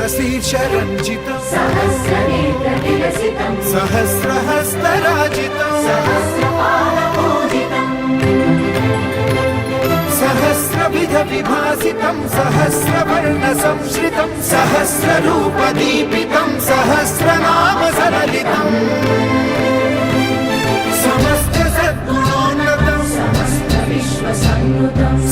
सहस्रशीर्षरञ्जितम् सहस्रनेत्रविलसितम् सहस्रहस्तराजितम् सहस्रपादपूजितम् सहस्रविधविभासितम् सहस्रवर्णसंश्रितम् सहस्ररूपदीपितम् सहस्रनामसललितम् समस्त सद्गुणोन्नतम् समस्त विश्वसन्नुतम्